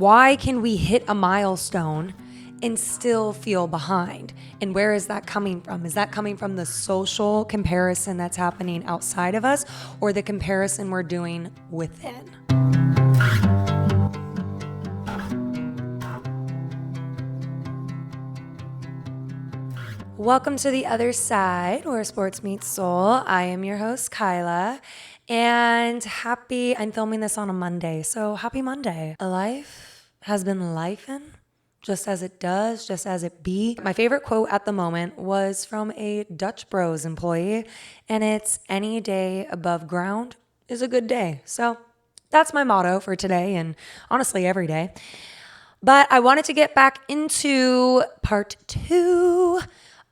Why can we hit a milestone and still feel behind? And where is that coming from? Is that coming from the social comparison that's happening outside of us or the comparison we're doing within? Welcome to the other side where sports meets soul. I am your host, Kyla, and I'm filming this on a Monday, so happy Monday. Life has been lifing just as it does, just as it be. My favorite quote at the moment was from a Dutch Bros employee, and it's any day above ground is a good day. So that's my motto for today and honestly every day. But I wanted to get back into part 2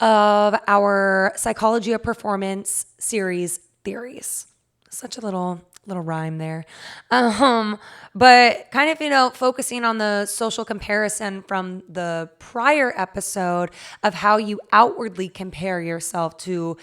of our Psychology of Performance series theories. Such a little rhyme there. But kind of, focusing on the social comparison from the prior episode of how you outwardly compare yourself to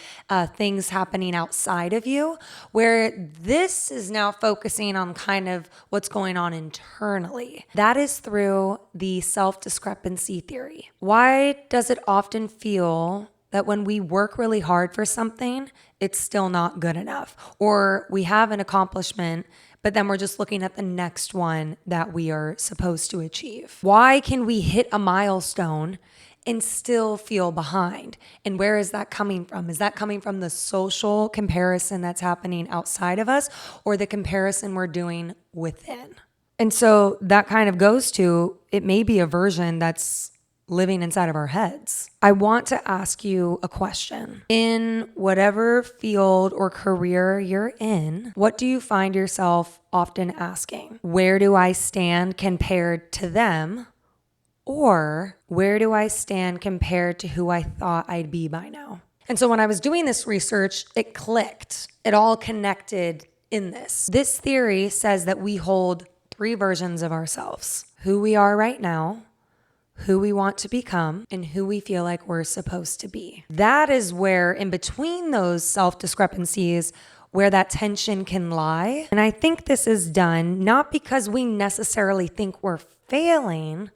things happening outside of you, where this is now focusing on kind of what's going on internally. That is through the self-discrepancy theory. Why does it often feel that when we work really hard for something, it's still not good enough? Or we have an accomplishment, but then we're just looking at the next one that we are supposed to achieve. Why can we hit a milestone and still feel behind? And where is that coming from? Is that coming from the social comparison that's happening outside of us or the comparison we're doing within? And so that kind of goes to, it may be a version that's living inside of our heads. I want to ask you a question. In whatever field or career you're in, what do you find yourself often asking? Where do I stand compared to them? Or where do I stand compared to who I thought I'd be by now? And so when I was doing this research, it clicked. It all connected in this. This theory says that we hold 3 versions of ourselves: who we are right now, who we want to become, and who we feel like we're supposed to be. That is where, in between those self-discrepancies, where that tension can lie. And I think this is done not because we necessarily think we're failing,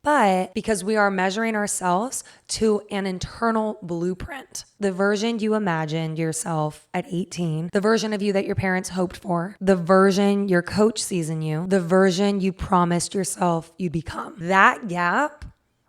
but because we are measuring ourselves to an internal blueprint. The version you imagined yourself at 18, the version of you that your parents hoped for, the version your coach sees in you, the version you promised yourself you'd become. That gap,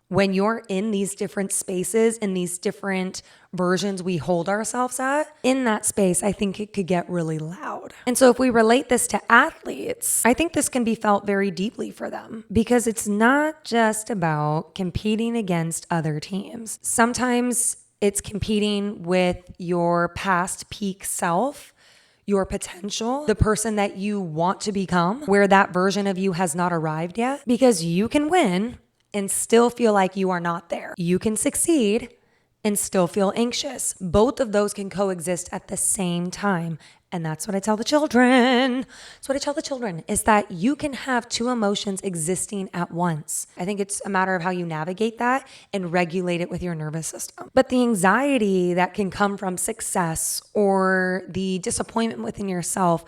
when you're in these different spaces, in these different versions we hold ourselves at, in that space, I think it could get really loud. And so if we relate this to athletes, I think this can be felt very deeply for them because it's not just about competing against other teams. Sometimes it's competing with your past peak self, your potential, the person that you want to become, where that version of you has not arrived yet, because you can win and still feel like you are not there. You can succeed and still feel anxious. Both of those can coexist at the same time. And that's what I tell the children. Is that you can have 2 emotions existing at once. I think it's a matter of how you navigate that and regulate it with your nervous system. But the anxiety that can come from success or the disappointment within yourself,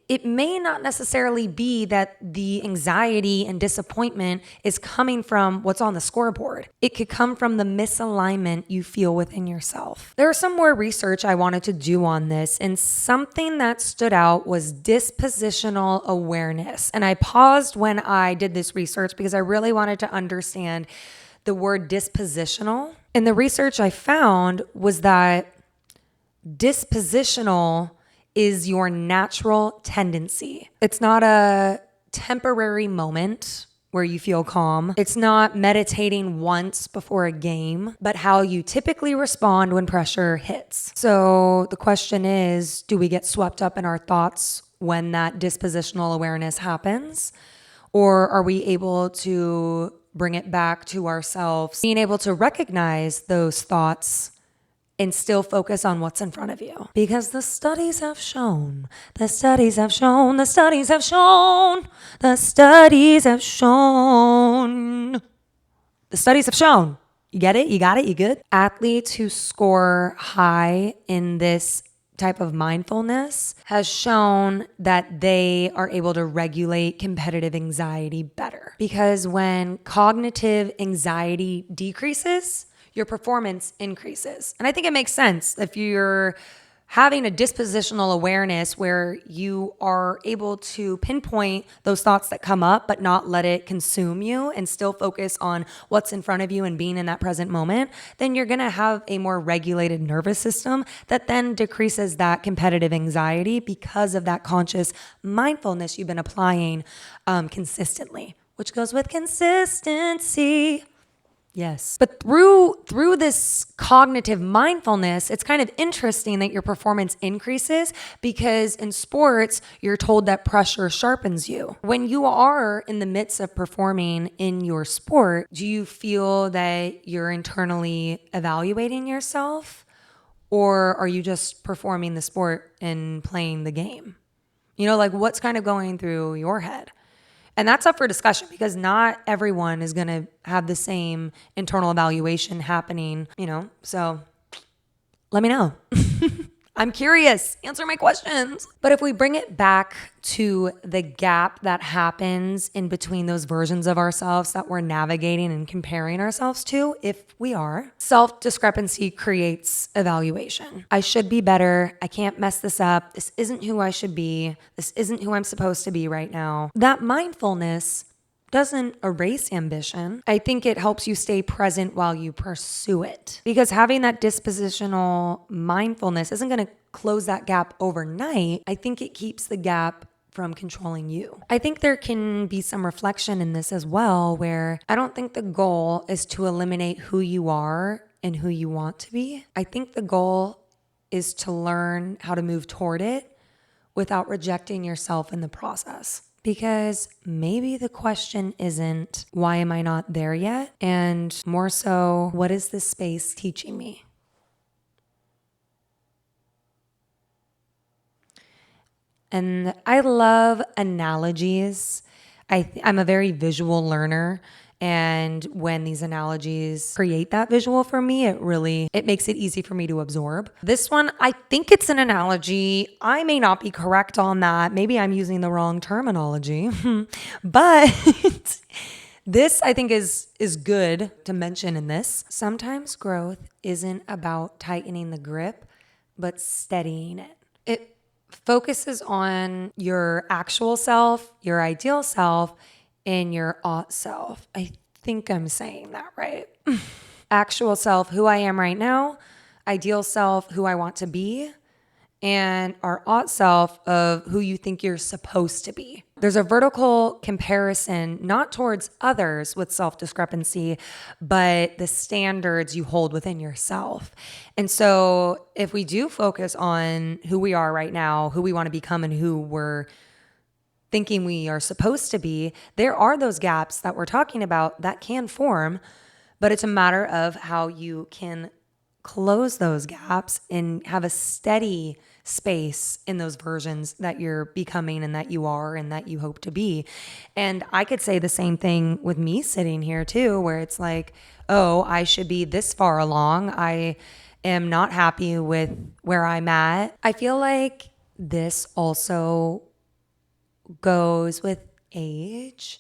it may not necessarily be that the anxiety and disappointment is coming from what's on the scoreboard. It could come from the misalignment you feel within yourself. There was some more research I wanted to do on this, and something that stood out was dispositional awareness. And I paused when I did this research because I really wanted to understand the word dispositional. And the research I found was that dispositional is your natural tendency. It's not a temporary moment where you feel calm. It's not meditating once before a game, but how you typically respond when pressure hits. So the question is, do we get swept up in our thoughts when that dispositional awareness happens? Or are we able to bring it back to ourselves, being able to recognize those thoughts and still focus on what's in front of you? Because the studies have shown, You get it? You got it? You good? Athletes who score high in this type of mindfulness has shown that they are able to regulate competitive anxiety better. Because when cognitive anxiety decreases, your performance increases. And I think it makes sense if you're having a dispositional awareness where you are able to pinpoint those thoughts that come up, but not let it consume you and still focus on what's in front of you and being in that present moment, then you're going to have a more regulated nervous system that then decreases that competitive anxiety because of that conscious mindfulness you've been applying consistently, which goes with consistency. Yes. But through this cognitive mindfulness, it's kind of interesting that your performance increases because in sports, you're told that pressure sharpens you. When you are in the midst of performing in your sport, do you feel that you're internally evaluating yourself, or are you just performing the sport and playing the game? Like what's kind of going through your head? And that's up for discussion because not everyone is going to have the same internal evaluation happening, so let me know. I'm curious. Answer my questions. But if we bring it back to the gap that happens in between those versions of ourselves that we're navigating and comparing ourselves to, if we are, self-discrepancy creates evaluation. I should be better. I can't mess this up. This isn't who I should be. This isn't who I'm supposed to be right now. That mindfulness doesn't erase ambition. I think it helps you stay present while you pursue it. Because having that dispositional mindfulness isn't going to close that gap overnight. I think it keeps the gap from controlling you. I think there can be some reflection in this as well, where I don't think the goal is to eliminate who you are and who you want to be. I think the goal is to learn how to move toward it without rejecting yourself in the process. Because maybe the question isn't, why am I not there yet? And more so, what is this space teaching me? And I love analogies. I'm a very visual learner. And when these analogies create that visual for me, it makes it easy for me to absorb. This one, I think it's an analogy. I may not be correct on that. Maybe I'm using the wrong terminology, but this I think is good to mention in this. Sometimes growth isn't about tightening the grip, but steadying it. It focuses on your actual self, your ideal self, and your ought self. I think I'm saying that right. Actual self, who I am right now, ideal self, who I want to be, and our ought self of who you think you're supposed to be. There's a vertical comparison, not towards others with self-discrepancy, but the standards you hold within yourself. And so if we do focus on who we are right now, who we want to become, and who we're thinking we are supposed to be, there are those gaps that we're talking about that can form, but it's a matter of how you can close those gaps and have a steady space in those versions that you're becoming and that you are and that you hope to be. And I could say the same thing with me sitting here too, where it's like, oh, I should be this far along. I am not happy with where I'm at. I feel like this also goes with age.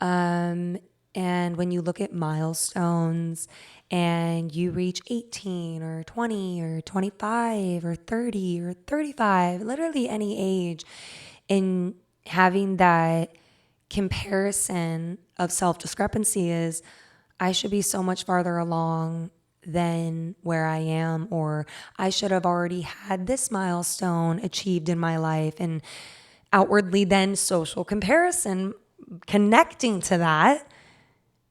And when you look at milestones and you reach 18 or 20 or 25 or 30 or 35, literally any age, in having that comparison of self-discrepancy is, I should be so much farther along than where I am, or I should have already had this milestone achieved in my life. And outwardly then social comparison connecting to that,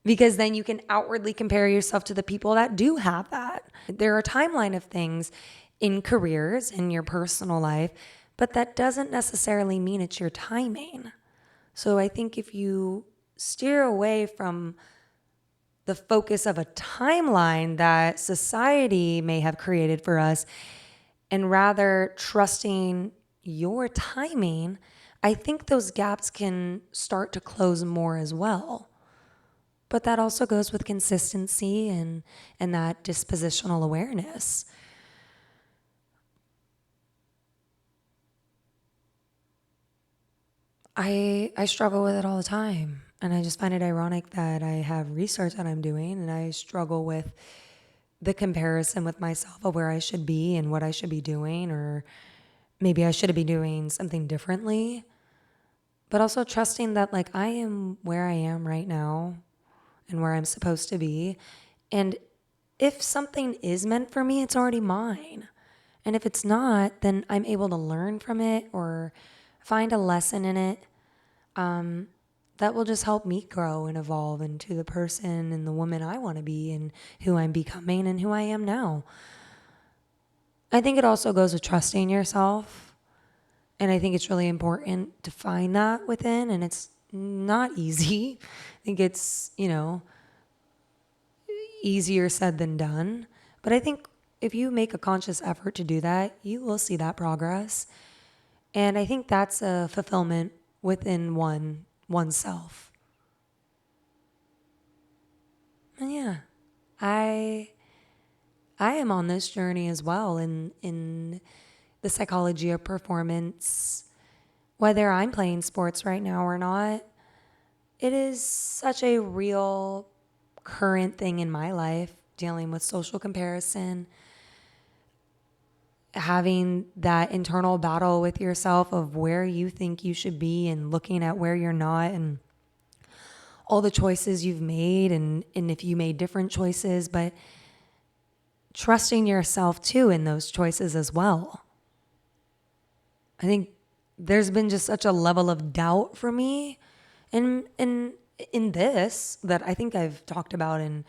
because then you can outwardly compare yourself to the people that do have that. There are a timeline of things in careers, in your personal life, but that doesn't necessarily mean it's your timing. So I think if you steer away from the focus of a timeline that society may have created for us, and rather trusting your timing, I think those gaps can start to close more as well. But that also goes with consistency and that dispositional awareness. I struggle with it all the time. And I just find it ironic that I have research that I'm doing and I struggle with the comparison with myself of where I should be and what I should be doing, or maybe I should be doing something differently. But also trusting that like I am where I am right now and where I'm supposed to be. And if something is meant for me, it's already mine. And if it's not, then I'm able to learn from it or find a lesson in it that will just help me grow and evolve into the person and the woman I want to be and who I'm becoming and who I am now. I think it also goes with trusting yourself. And I think it's really important to find that within. And it's not easy. I think it's, easier said than done. But I think if you make a conscious effort to do that, you will see that progress. And I think that's a fulfillment within oneself. And yeah, I am on this journey as well in the psychology of performance. Whether I'm playing sports right now or not, it is such a real current thing in my life, dealing with social comparison, having that internal battle with yourself of where you think you should be and looking at where you're not and all the choices you've made and if you made different choices, but trusting yourself too in those choices as well. I think there's been just such a level of doubt for me in this that I think I've talked about in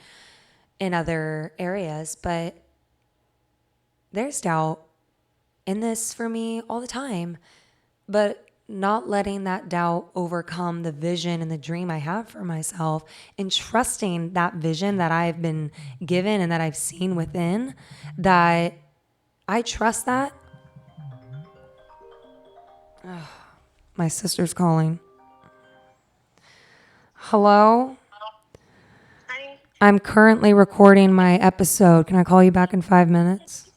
other areas, but there's doubt in this for me all the time, but not letting that doubt overcome the vision and the dream I have for myself and trusting that vision that I've been given and that I've seen within, that I trust that. Ugh, my sister's calling. Hello? Hi. I'm currently recording my episode. Can I call you back in 5 minutes?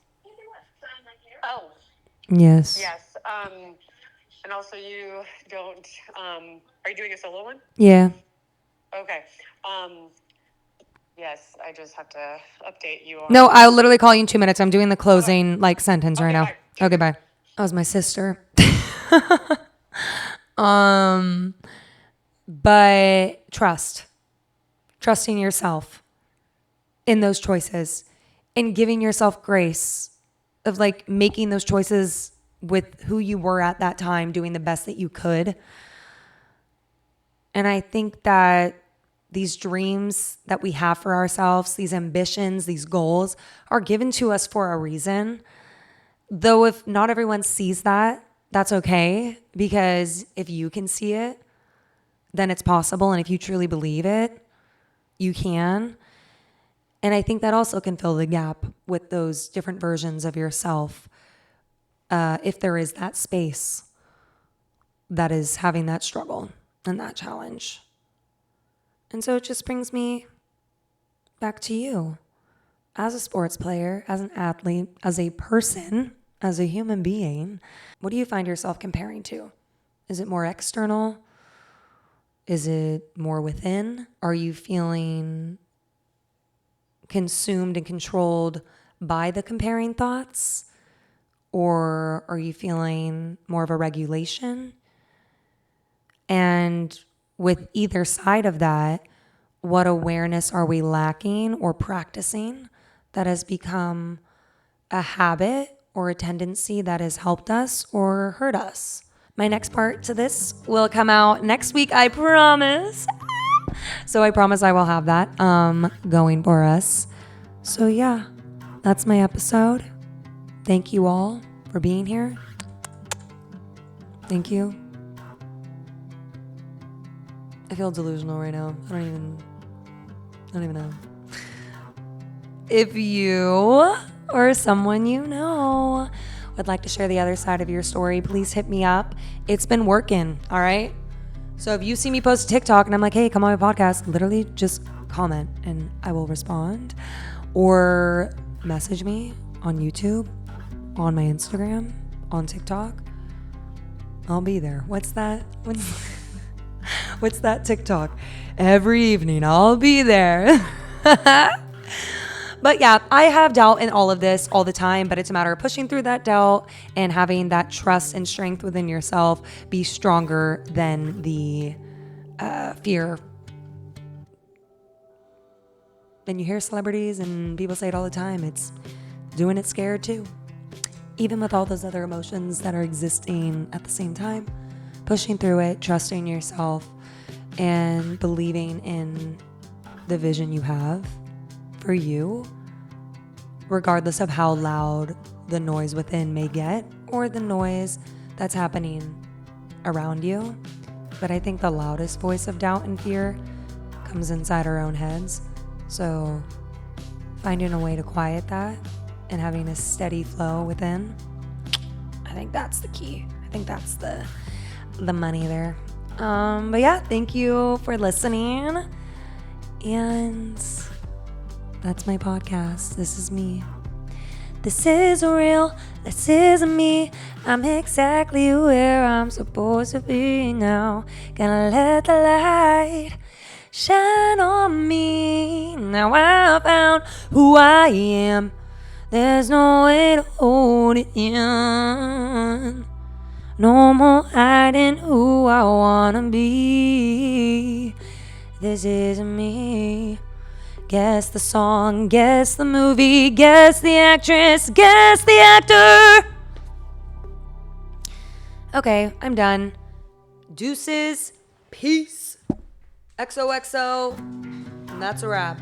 Oh, Yes. yes. And also you don't, are you doing a solo one? Yeah. Okay. Yes, I just have to update you on. No, I'll literally call you in 2 minutes. I'm doing the closing sentence right Okay, now. bye. Okay, bye. That was my sister. But trusting yourself in those choices and giving yourself grace of like making those choices with who you were at that time, doing the best that you could. And I think that these dreams that we have for ourselves, these ambitions, these goals are given to us for a reason. Though if not everyone sees that, that's okay, because if you can see it, then it's possible. And if you truly believe it, you can. And I think that also can fill the gap with those different versions of yourself, if there is that space that is having that struggle and that challenge. And so it just brings me back to you as a sports player, as an athlete, as a person, as a human being. What do you find yourself comparing to? Is it more external? Is it more within? Are you feeling consumed and controlled by the comparing thoughts? Or are you feeling more of a regulation? And with either side of that, what awareness are we lacking or practicing that has become a habit or a tendency that has helped us or hurt us? My next part to this will come out next week, I promise. So I promise I will have that going for us. So yeah, that's my episode. Thank you all for being here. Thank you. I feel delusional right now. I don't even know. If you or someone you know would like to share the other side of your story, please hit me up. It's been working, all right? So if you see me post a TikTok and I'm like, hey, come on my podcast, literally just comment and I will respond. Or message me on YouTube, on my Instagram, on TikTok. I'll be there. What's that? What's that TikTok? Every evening, I'll be there. But yeah, I have doubt in all of this all the time, but it's a matter of pushing through that doubt and having that trust and strength within yourself be stronger than the fear. And you hear celebrities and people say it all the time. It's doing it scared too. Even with all those other emotions that are existing at the same time, pushing through it, trusting yourself, and believing in the vision you have for you, regardless of how loud the noise within may get or the noise that's happening around you. But I think the loudest voice of doubt and fear comes inside our own heads. So finding a way to quiet that and having a steady flow within, I think that's the key. I think that's the money there. But yeah, thank you for listening. And that's my podcast. This is me. This is real. This is me. I'm exactly where I'm supposed to be now. Gonna let the light shine on me. Now I found who I am. There's no way to hold it in. No more hiding who I wanna be. This is me. Guess the song, guess the movie, guess the actress, guess the actor. Okay, I'm done. Deuces, peace, XOXO, and that's a wrap.